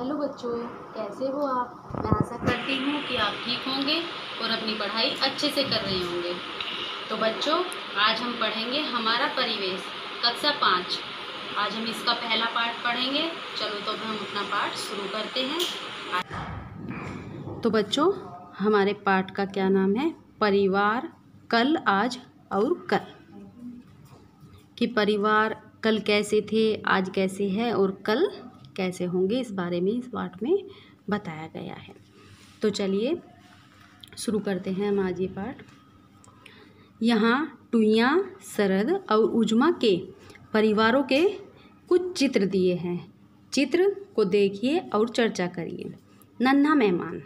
Hello बच्चों, कैसे हो आप। मैं आशा करती हूँ कि आप ठीक होंगे और अपनी पढ़ाई अच्छे से कर रहे होंगे। तो बच्चों, आज हम पढ़ेंगे हमारा परिवेश, कक्षा 5। आज हम इसका पहला पाठ पढ़ेंगे। चलो तो हम अपना पाठ शुरू करते हैं। तो बच्चों, हमारे पाठ का क्या नाम है? परिवार, कल, आज और कल। कि परिवार कल कैसे थे, आज कैसे है और कल कैसे होंगे, इस बारे में इस पाठ में बताया गया है। तो चलिए शुरू करते हैं हम आज ये पाठ। यहाँ टुईया, शरद और उजमा के परिवारों के कुछ चित्र दिए हैं। चित्र को देखिए और चर्चा करिए। नन्हा मेहमान।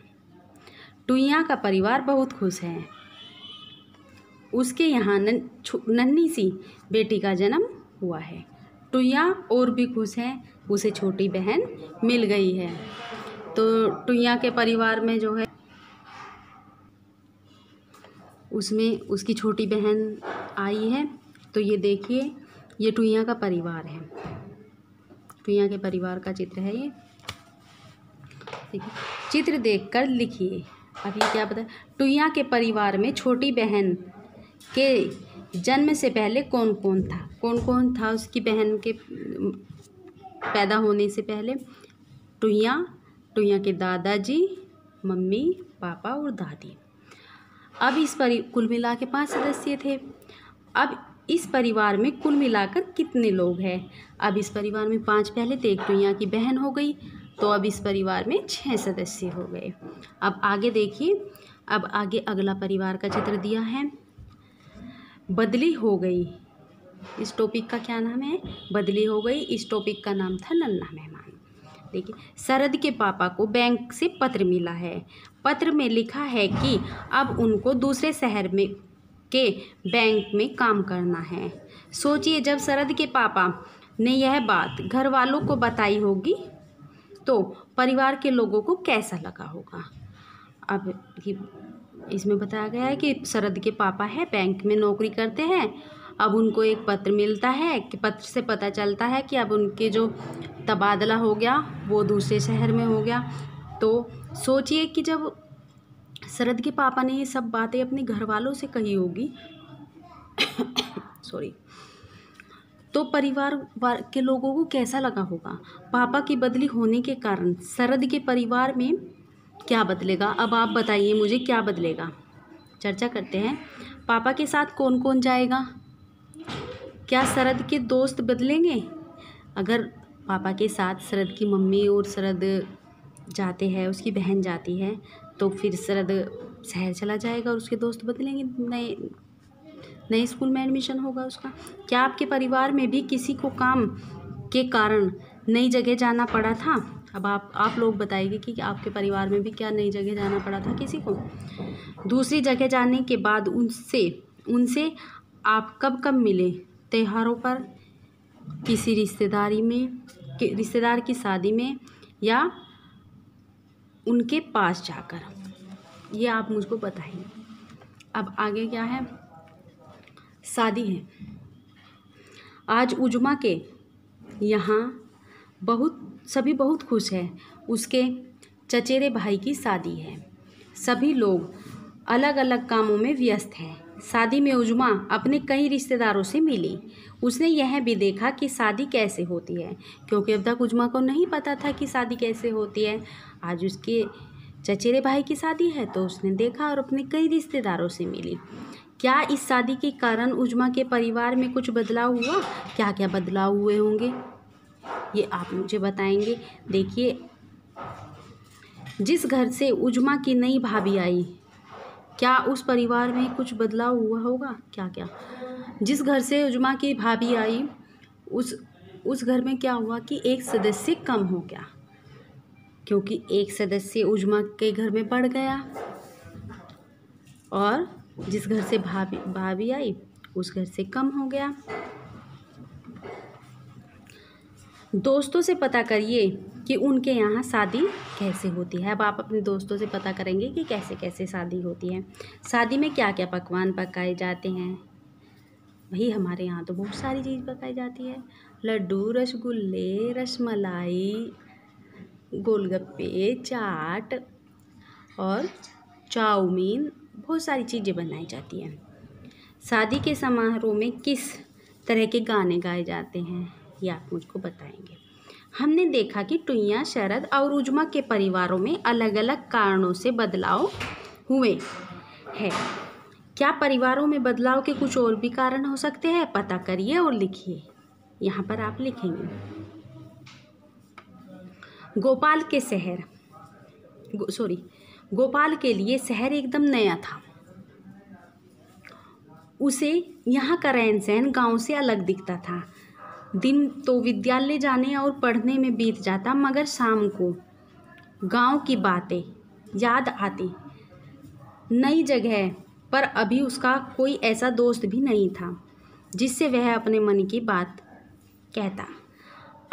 टुईया का परिवार बहुत खुश है। उसके यहाँ नन्ही सी बेटी का जन्म हुआ है। टुईया और भी खुश है, उसे छोटी बहन मिल गई है। तो टुईया के परिवार में जो है उसमें उसकी छोटी बहन आई है। तो ये देखिए, ये टुईया का परिवार है। टुईया के परिवार का चित्र है ये। देखिए, चित्र देखकर लिखिए। अब ये क्या बताया? टुईया के परिवार में छोटी बहन के जन्म से पहले कौन कौन था? कौन कौन था उसकी बहन के पैदा होने से पहले? टुईया, टुईया के दादाजी, मम्मी, पापा और दादी। अब इस कुल मिला के 5 सदस्य थे। अब इस परिवार में कुल मिलाकर कितने लोग हैं? अब इस परिवार में 5 पहले थे, एक टुईया की बहन हो गई, तो अब इस परिवार में 6 सदस्य हो गए। अब आगे देखिए, अब आगे अगला परिवार का चित्र दिया है। बदली हो गई। इस टॉपिक का क्या नाम है? बदली हो गई। इस टॉपिक का नाम था नन्हा मेहमान। देखिए, शरद के पापा को बैंक से पत्र मिला है। पत्र में लिखा है कि अब उनको दूसरे शहर में के बैंक में काम करना है। सोचिए, जब शरद के पापा ने यह बात घर वालों को बताई होगी तो परिवार के लोगों को कैसा लगा होगा। अब इसमें बताया गया है कि शरद के पापा है, बैंक में नौकरी करते हैं। अब उनको एक पत्र मिलता है कि पत्र से पता चलता है कि अब उनके जो तबादला हो गया वो दूसरे शहर में हो गया। तो सोचिए कि जब शरद के पापा ने ये सब बातें अपने घर वालों से कही होगी सॉरी, तो परिवार के लोगों को कैसा लगा होगा। पापा की बदली होने के कारण शरद के परिवार में क्या बदलेगा? अब आप बताइए मुझे, क्या बदलेगा? चर्चा करते हैं। पापा के साथ कौन कौन जाएगा? क्या शरद के दोस्त बदलेंगे? अगर पापा के साथ शरद की मम्मी और शरद जाते हैं, उसकी बहन जाती है, तो फिर शरद शहर चला जाएगा और उसके दोस्त बदलेंगे, नए स्कूल में एडमिशन होगा उसका। क्या आपके परिवार में भी किसी को काम के कारण नई जगह जाना पड़ा था? अब आप लोग बताइए कि आपके परिवार में भी क्या नई जगह जाना पड़ा था किसी को? दूसरी जगह जाने के बाद उनसे आप कब कब मिले? त्योहारों पर, किसी रिश्तेदार की शादी में, या उनके पास जाकर? ये आप मुझको बताइए। अब आगे क्या है? शादी है। आज उजमा के यहाँ सभी बहुत खुश हैं। उसके चचेरे भाई की शादी है। सभी लोग अलग अलग कामों में व्यस्त हैं। शादी में उजमा अपने कई रिश्तेदारों से मिली। उसने यह भी देखा कि शादी कैसे होती है, क्योंकि अब तक उजमा को नहीं पता था कि शादी कैसे होती है। आज उसके चचेरे भाई की शादी है तो उसने देखा और अपने कई रिश्तेदारों से मिली। क्या इस शादी के कारण उजमा के परिवार में कुछ बदलाव हुआ? क्या क्या बदलाव हुए होंगे, ये आप मुझे बताएंगे। देखिए, जिस घर से उजमा की नई भाभी आई, क्या उस परिवार में कुछ बदलाव हुआ होगा? क्या क्या? जिस घर से उजमा की भाभी आई, उस घर में क्या हुआ कि एक सदस्य कम हो गया, क्योंकि एक सदस्य उजमा के घर में बढ़ गया। और जिस घर से भाभी आई, उस घर से कम हो गया। दोस्तों से पता करिए कि उनके यहाँ शादी कैसे होती है। अब आप अपने दोस्तों से पता करेंगे कि कैसे कैसे शादी होती है। शादी में क्या क्या पकवान पकाए जाते हैं? वही हमारे यहाँ तो बहुत सारी चीज़ पकाई जाती है। लड्डू, रसगुल्ले, रसमलाई, गोलगप्पे, चाट और चाउमीन, बहुत सारी चीज़ें बनाई जाती हैं। शादी के समारोह में किस तरह के गाने गाए जाते हैं, ये आप मुझको बताएंगे। हमने देखा कि टुईया, शरद और उजमा के परिवारों में अलग अलग कारणों से बदलाव हुए हैं। क्या परिवारों में बदलाव के कुछ और भी कारण हो सकते हैं? पता करिए और लिखिए। यहाँ पर आप लिखेंगे। गोपाल के लिए शहर एकदम नया था। उसे यहाँ का रहन सहन गाँव से अलग दिखता था। दिन तो विद्यालय जाने और पढ़ने में बीत जाता, मगर शाम को गांव की बातें याद आती। नई जगह पर अभी उसका कोई ऐसा दोस्त भी नहीं था जिससे वह अपने मन की बात कहता।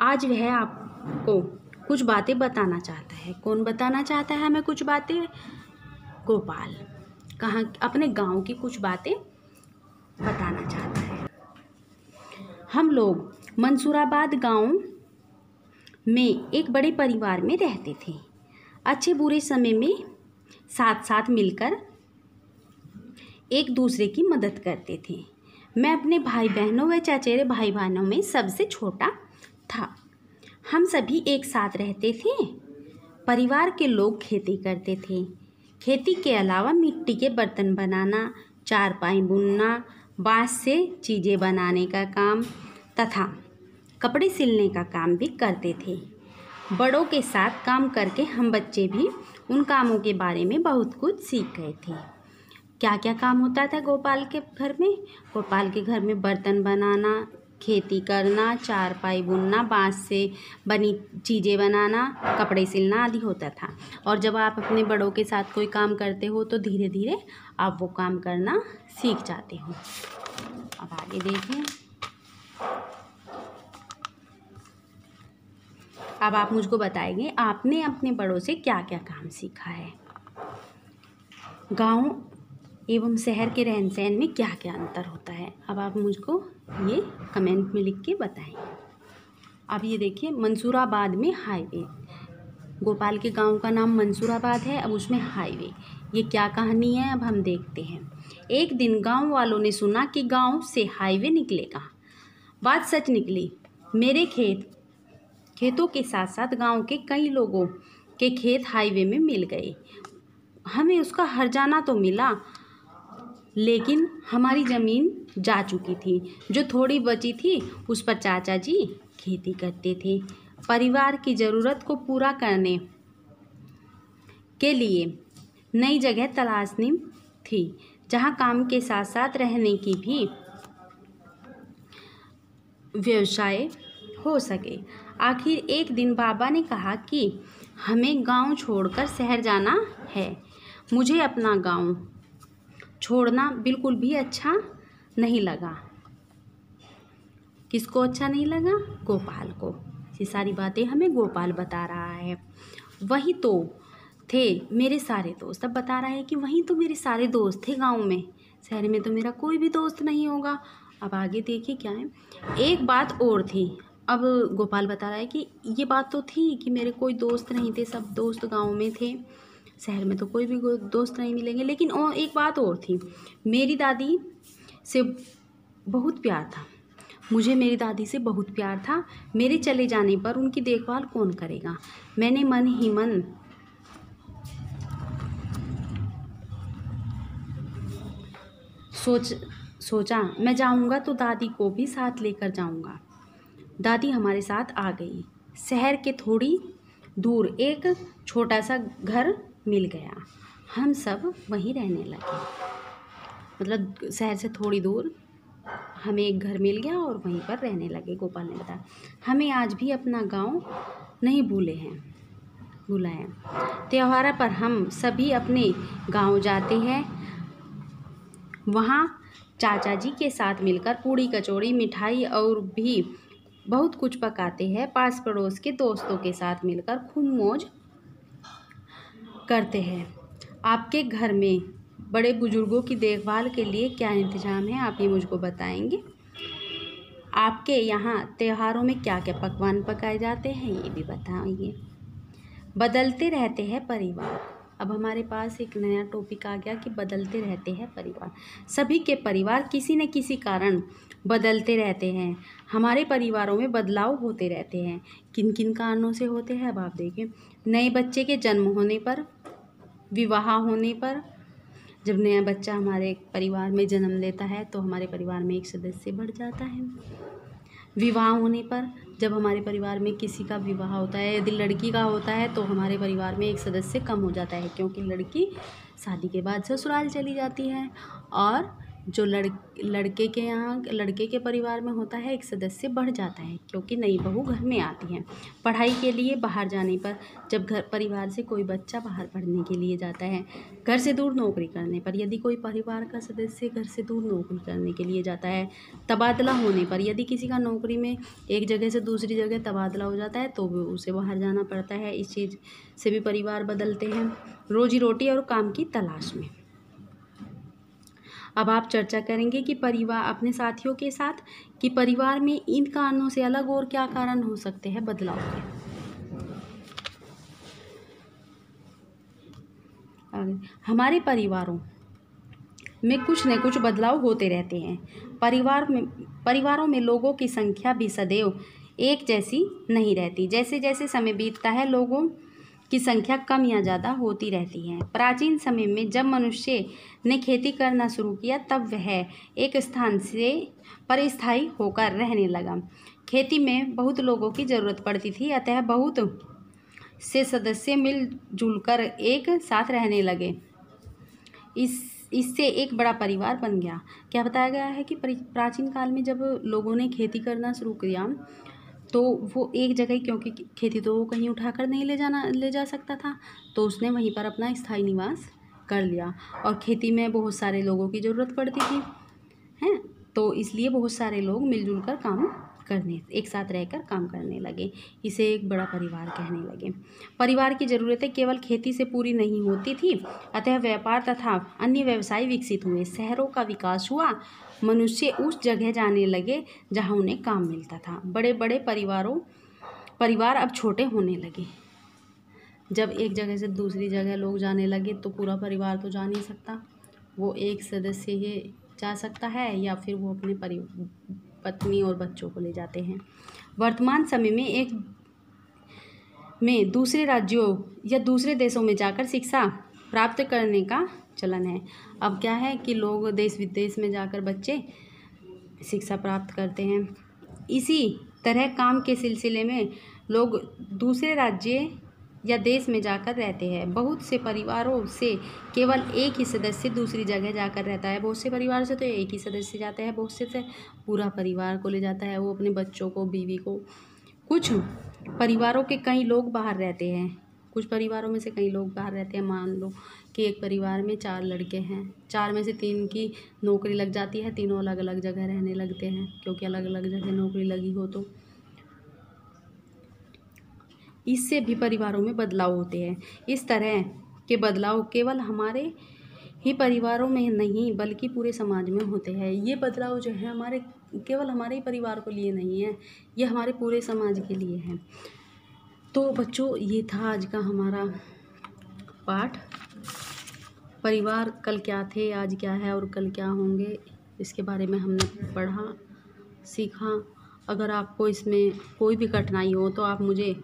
आज वह आपको कुछ बातें बताना चाहता है। कौन बताना चाहता है हमें कुछ बातें? गोपाल। कहाँ? अपने गांव की कुछ बातें बताना चाहता है। हम लोग मंसूराबाद गांव में एक बड़े परिवार में रहते थे। अच्छे बुरे समय में साथ साथ मिलकर एक दूसरे की मदद करते थे। मैं अपने भाई बहनों व चचेरे भाई बहनों में सबसे छोटा था। हम सभी एक साथ रहते थे। परिवार के लोग खेती करते थे। खेती के अलावा मिट्टी के बर्तन बनाना, चारपाई बुनना, बांस से चीज़ें बनाने का काम तथा कपड़े सिलने का काम भी करते थे। बड़ों के साथ काम करके हम बच्चे भी उन कामों के बारे में बहुत कुछ सीख गए थे। क्या क्या काम होता था गोपाल के घर में? गोपाल के घर में बर्तन बनाना, खेती करना, चारपाई बुनना, बांस से बनी चीज़ें बनाना, कपड़े सिलना आदि होता था। और जब आप अपने बड़ों के साथ कोई काम करते हो तो धीरे धीरे आप वो काम करना सीख जाते हो। अब आगे देखें। अब आप मुझको बताएंगे आपने अपने बड़ों से क्या क्या काम सीखा है। गांव एवं शहर के रहन सहन में क्या क्या अंतर होता है, अब आप मुझको ये कमेंट में लिख के बताएंगे। अब ये देखिए, मंसूराबाद में हाईवे। गोपाल के गांव का नाम मंसूराबाद है। अब उसमें हाईवे, ये क्या कहानी है अब हम देखते हैं। एक दिन गांव वालों ने सुना कि गांव से हाईवे निकलेगा। बात सच निकली। मेरे खेतों के साथ साथ गांव के कई लोगों के खेत हाईवे में मिल गए। हमें उसका हर्जाना तो मिला, लेकिन हमारी ज़मीन जा चुकी थी। जो थोड़ी बची थी उस पर चाचा जी खेती करते थे। परिवार की ज़रूरत को पूरा करने के लिए नई जगह तलाशनी थी, जहां काम के साथ साथ रहने की भी व्यवसाय हो सके। आखिर एक दिन बाबा ने कहा कि हमें गांव छोड़कर शहर जाना है। मुझे अपना गांव छोड़ना बिल्कुल भी अच्छा नहीं लगा। किसको अच्छा नहीं लगा? गोपाल को। ये सारी बातें हमें गोपाल बता रहा है। वही तो थे मेरे सारे दोस्त। अब बता रहा है कि वहीं तो मेरे सारे दोस्त थे गांव में, शहर में तो मेरा कोई भी दोस्त नहीं होगा। अब आगे देखिए क्या है। एक बात और थी। अब गोपाल बता रहा है कि ये बात तो थी कि मेरे कोई दोस्त नहीं थे, सब दोस्त गांव में थे, शहर में तो कोई भी दोस्त नहीं मिलेंगे। लेकिन और एक बात और थी, मेरी दादी से बहुत प्यार था। मुझे मेरी दादी से बहुत प्यार था। मेरे चले जाने पर उनकी देखभाल कौन करेगा? मैंने मन ही मन सोचा मैं जाऊंगा तो दादी को भी साथ लेकर जाऊंगा। दादी हमारे साथ आ गई। शहर के थोड़ी दूर एक छोटा सा घर मिल गया। हम सब वहीं रहने लगे। मतलब शहर से थोड़ी दूर हमें एक घर मिल गया और वहीं पर रहने लगे। गोपाल ने बताया, हमें आज भी अपना गांव नहीं भूला है। त्योहार पर हम सभी अपने गांव जाते हैं। वहाँ चाचा जी के साथ मिलकर पूड़ी कचौड़ी मिठाई और भी बहुत कुछ पकाते हैं। पास पड़ोस के दोस्तों के साथ मिलकर खूब मौज करते हैं। आपके घर में बड़े बुजुर्गों की देखभाल के लिए क्या इंतज़ाम है, आप ये मुझको बताएंगे। आपके यहाँ त्योहारों में क्या क्या पकवान पकाए जाते हैं, ये भी बताइए। बदलते रहते हैं परिवार। अब हमारे पास एक नया टॉपिक आ गया कि बदलते रहते हैं परिवार। सभी के परिवार किसी न किसी कारण बदलते रहते हैं। हमारे परिवारों में बदलाव होते रहते हैं। किन किन कारणों से होते हैं अब आप देखिए। नए बच्चे के जन्म होने पर, विवाह होने पर। जब नया बच्चा हमारे परिवार में जन्म लेता है तो हमारे परिवार में एक सदस्य बढ़ जाता है। विवाह होने पर, जब हमारे परिवार में किसी का विवाह होता है, यदि लड़की का होता है तो हमारे परिवार में एक सदस्य कम हो जाता है, क्योंकि लड़की शादी के बाद ससुराल चली जाती है। और जो लड़के के यहाँ, लड़के के परिवार में होता है, एक सदस्य बढ़ जाता है, क्योंकि नई बहू घर में आती है। पढ़ाई के लिए बाहर जाने पर, जब घर परिवार से कोई बच्चा बाहर पढ़ने के लिए जाता है, घर से दूर नौकरी करने पर, यदि कोई परिवार का सदस्य घर से दूर नौकरी करने के लिए जाता है, तबादला होने पर, यदि किसी का नौकरी में एक जगह से दूसरी जगह तबादला हो जाता है तो उसे बाहर जाना पड़ता है। इस चीज़ से भी परिवार बदलते हैं। रोजी रोटी और काम की तलाश में। अब आप चर्चा करेंगे कि परिवार अपने साथियों के साथ कि परिवार में इन कारणों से अलग और क्या कारण हो सकते हैं बदलाव के। हमारे परिवारों में कुछ न कुछ बदलाव होते रहते हैं। परिवारों में लोगों की संख्या भी सदैव एक जैसी नहीं रहती। जैसे जैसे समय बीतता है, लोगों की संख्या कम या ज़्यादा होती रहती है। प्राचीन समय में जब मनुष्य ने खेती करना शुरू किया, तब वह एक स्थान से परिस्थायी होकर रहने लगा। खेती में बहुत लोगों की ज़रूरत पड़ती थी, अतः बहुत से सदस्य मिलजुल कर एक साथ रहने लगे। इससे एक बड़ा परिवार बन गया। क्या बताया गया है कि प्राचीन काल में जब लोगों ने खेती करना शुरू किया तो वो एक जगह, क्योंकि खेती तो वो कहीं उठाकर नहीं ले जा सकता था, तो उसने वहीं पर अपना स्थायी निवास कर लिया। और खेती में बहुत सारे लोगों की ज़रूरत पड़ती थी, हैं, तो इसलिए बहुत सारे लोग मिलजुल कर एक साथ रहकर काम करने लगे। इसे एक बड़ा परिवार कहने लगे। परिवार की ज़रूरतें केवल खेती से पूरी नहीं होती थी, अतः व्यापार तथा अन्य व्यवसाय विकसित हुए। शहरों का विकास हुआ। मनुष्य उस जगह जाने लगे जहाँ उन्हें काम मिलता था। बड़े बड़े परिवार अब छोटे होने लगे। जब एक जगह से दूसरी जगह लोग जाने लगे तो पूरा परिवार तो जा नहीं सकता, वो एक सदस्य ही जा सकता है, या फिर वो अपने पत्नी और बच्चों को ले जाते हैं। वर्तमान समय में दूसरे राज्यों या दूसरे देशों में जाकर शिक्षा प्राप्त करने का चलन है। अब क्या है कि लोग देश विदेश में जाकर बच्चे शिक्षा प्राप्त करते हैं। इसी तरह काम के सिलसिले में लोग दूसरे राज्य या देश में जाकर रहते हैं। बहुत से परिवारों से केवल एक ही सदस्य दूसरी जगह जाकर रहता है। बहुत से परिवार से तो एक ही सदस्य जाता है, बहुत से पूरा परिवार को ले जाता है, वो अपने बच्चों को, बीवी को। कुछ परिवारों के कई लोग बाहर रहते हैं। कुछ परिवारों में से कई लोग बाहर रहते हैं। मान लो कि एक परिवार में 4 लड़के हैं, 4 में से 3 की नौकरी लग जाती है, तीनों अलग अलग जगह रहने लगते हैं, क्योंकि अलग अलग जगह नौकरी लगी हो तो। इससे भी परिवारों में बदलाव होते हैं। इस तरह के बदलाव केवल हमारे ही परिवारों में नहीं बल्कि पूरे समाज में होते हैं। ये बदलाव जो है केवल हमारे ही परिवार को लिए नहीं है, ये हमारे पूरे समाज के लिए है। तो बच्चों, ये था आज का हमारा पाठ। परिवार कल क्या थे, आज क्या है और कल क्या होंगे, इसके बारे में हमने पढ़ा, सीखा। अगर आपको इसमें कोई भी कठिनाई हो तो आप मुझे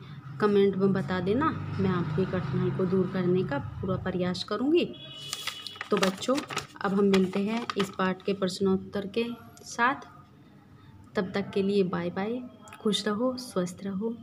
कमेंट में बता देना, मैं आपकी कठिनाई को दूर करने का पूरा प्रयास करूँगी। तो बच्चों, अब हम मिलते हैं इस पाठ के प्रश्नोत्तर के साथ। तब तक के लिए बाय बाय। खुश रहो, स्वस्थ रहो।